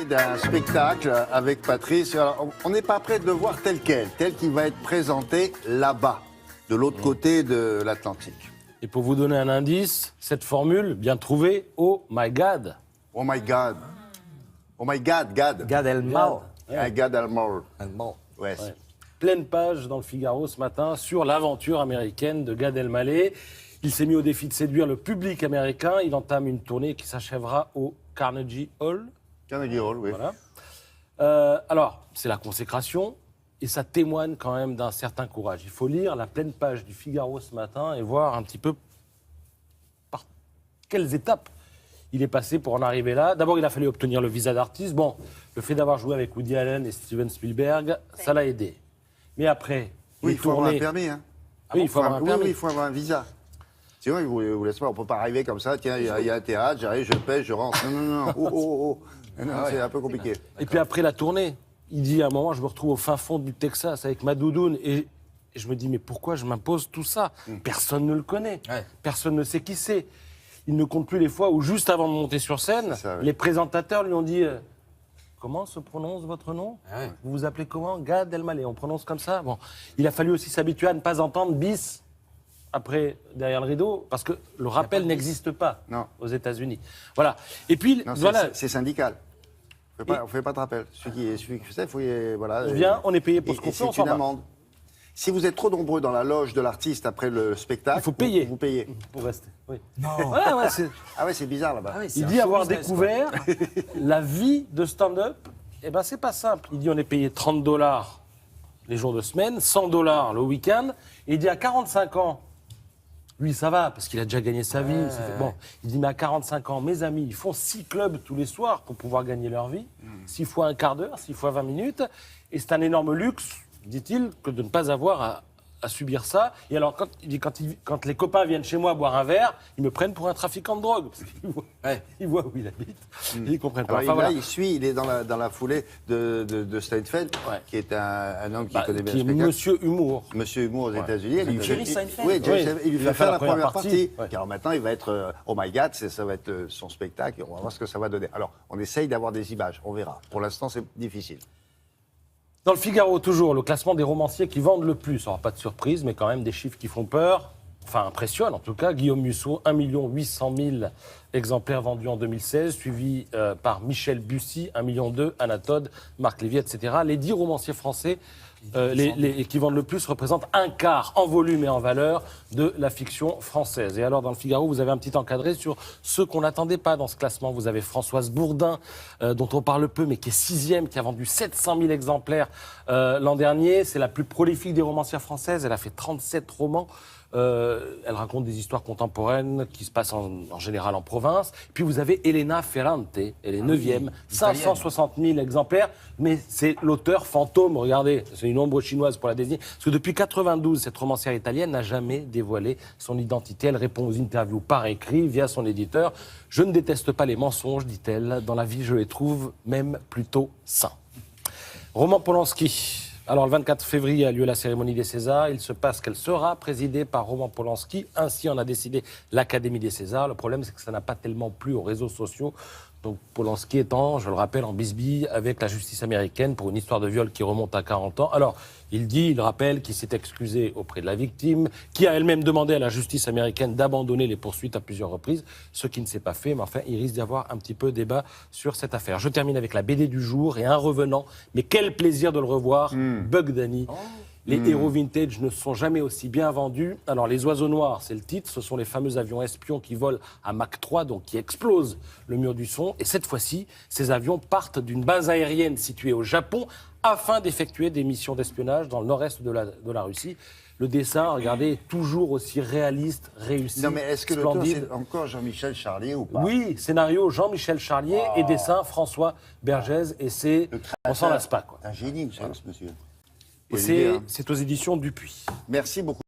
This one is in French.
d'un spectacle avec Patrice. Alors, on n'est pas prêt de le voir tel qu'il va être présenté là-bas, de l'autre côté de l'Atlantique. Et pour vous donner un indice, cette formule, bien trouvée, oh my God. Oh my God. Oh my God, God. Gad Elmaleh. God Elmaleh. Ouais. Ouais. Pleine page dans le Figaro ce matin sur l'aventure américaine de Gad Elmaleh. Il s'est mis au défi de séduire le public américain. Il entame une tournée qui s'achèvera au Carnegie Hall. Carnegie Hall, oui. Voilà. Alors, c'est la consécration et ça témoigne quand même d'un certain courage. Il faut lire la pleine page du Figaro ce matin et voir un petit peu par quelles étapes il est passé pour en arriver là. D'abord, il a fallu obtenir le visa d'artiste. Bon, le fait d'avoir joué avec Woody Allen et Steven Spielberg, ça l'a aidé. Mais après, oui, il faut avoir un permis. Hein. Oui, il faut avoir un permis. Oui, il faut avoir un visa. Sinon, ils vous laissent pas. On ne peut pas arriver comme ça. Tiens, il y a un théâtre, j'arrive, je pêche, je rentre. Non. Oh. Non, c'est un peu compliqué. Et puis après la tournée, il dit à un moment, je me retrouve au fin fond du Texas avec ma doudoune. Et je me dis, mais pourquoi je m'impose tout ça ? Personne ne le connaît. Personne ne sait qui c'est. Il ne compte plus les fois où, juste avant de monter sur scène, ça, oui. les présentateurs lui ont dit comment se prononce votre nom ? Vous vous appelez comment ? Gad Elmaleh. On prononce comme ça ? Bon. Il a fallu aussi s'habituer à ne pas entendre bis après, derrière le rideau, parce que le rappel n'existe pas aux États-Unis. Voilà. Et puis, non, voilà. C'est syndical. On ne fait pas de rappel. Celui qui fait ça, il faut. Voilà, On vient, on est payé pour ce qu'on fait, on c'est une s'en va. amende. Si vous êtes trop nombreux dans la loge de l'artiste après le spectacle, il faut payer. Vous payez. Pour rester. Oui. Non. Ouais, Ah ouais, c'est bizarre là-bas. Il dit avoir découvert la vie de stand-up. Eh ben, c'est pas simple. Il dit on est payé $30 les jours de semaine, $100 le week-end. Et il dit à 45 ans, lui ça va parce qu'il a déjà gagné sa vie. Bon, il dit mais à 45 ans, mes amis, ils font 6 clubs tous les soirs pour pouvoir gagner leur vie. 6 fois un quart d'heure, 6 fois 20 minutes. Et c'est un énorme luxe, dit-il, que de ne pas avoir à subir ça. Et alors, quand les copains viennent chez moi boire un verre, ils me prennent pour un trafiquant de drogue. Parce qu'ils voient où il habite. Et ils ne comprennent pas. Alors, il est dans la foulée de Steinfeld, qui est un homme qui connaît bien le spectacle. Qui est Monsieur Humour. Monsieur Humour aux États-Unis. Jerry Seinfeld. Oui, il lui fait faire la première partie. Ouais. Alors maintenant, il va être Oh my God, ça va être son spectacle. Et on va voir ce que ça va donner. Alors, on essaye d'avoir des images. On verra. Pour l'instant, c'est difficile. Dans le Figaro, toujours, le classement des romanciers qui vendent le plus. Alors, pas de surprise, mais quand même des chiffres qui font peur. Enfin, impressionnent en tout cas. Guillaume Musso, 1 800 000 exemplaires vendus en 2016, suivi par Michel Bussy, 1,2 million, Anatole, Marc Lévy, etc. Les 10 romanciers français qui vendent le plus représentent un quart en volume et en valeur de la fiction française. Et alors, dans le Figaro, vous avez un petit encadré sur ceux qu'on n'attendait pas dans ce classement. Vous avez Françoise Bourdin, dont on parle peu, mais qui est 6e, qui a vendu 700 000 exemplaires l'an dernier. C'est la plus prolifique des romancières françaises. Elle a fait 37 romans. Elle raconte des histoires contemporaines qui se passent en général en province. Puis vous avez Elena Ferrante, elle est 9e, 560 000 exemplaires, mais c'est l'auteur fantôme, regardez, c'est une ombre chinoise pour la désigner, parce que depuis 92, cette romancière italienne n'a jamais dévoilé son identité. Elle répond aux interviews par écrit, via son éditeur. Je ne déteste pas les mensonges, dit-elle, dans la vie je les trouve même plutôt sains. Roman Polanski. Alors, le 24 février a lieu la cérémonie des Césars. Il se passe qu'elle sera présidée par Roman Polanski. Ainsi en a décidé l'Académie des Césars. Le problème, c'est que ça n'a pas tellement plu aux réseaux sociaux. Donc, Polanski étant, je le rappelle, en bisbille avec la justice américaine pour une histoire de viol qui remonte à 40 ans. Alors, il rappelle qu'il s'est excusé auprès de la victime, qui a elle-même demandé à la justice américaine d'abandonner les poursuites à plusieurs reprises, ce qui ne s'est pas fait. Mais enfin, il risque d'y avoir un petit peu débat sur cette affaire. Je termine avec la BD du jour et un revenant. Mais quel plaisir de le revoir, Bug Danny. Les héros vintage ne sont jamais aussi bien vendus. Alors, les oiseaux noirs, c'est le titre. Ce sont les fameux avions espions qui volent à Mach 3, donc qui explosent le mur du son. Et cette fois-ci, ces avions partent d'une base aérienne située au Japon afin d'effectuer des missions d'espionnage dans le nord-est de la Russie. Le dessin, regardez, est toujours aussi réaliste, réussi, Non, mais est-ce que splendide. l'auteur, c'est encore Jean-Michel Charlier ou pas? Oui, scénario Jean-Michel Charlier et dessin François Bergès. Et c'est... On s'en lasse pas, quoi. Un génie, vous savez, ce monsieur. Et c'est aux éditions Dupuis. Merci beaucoup.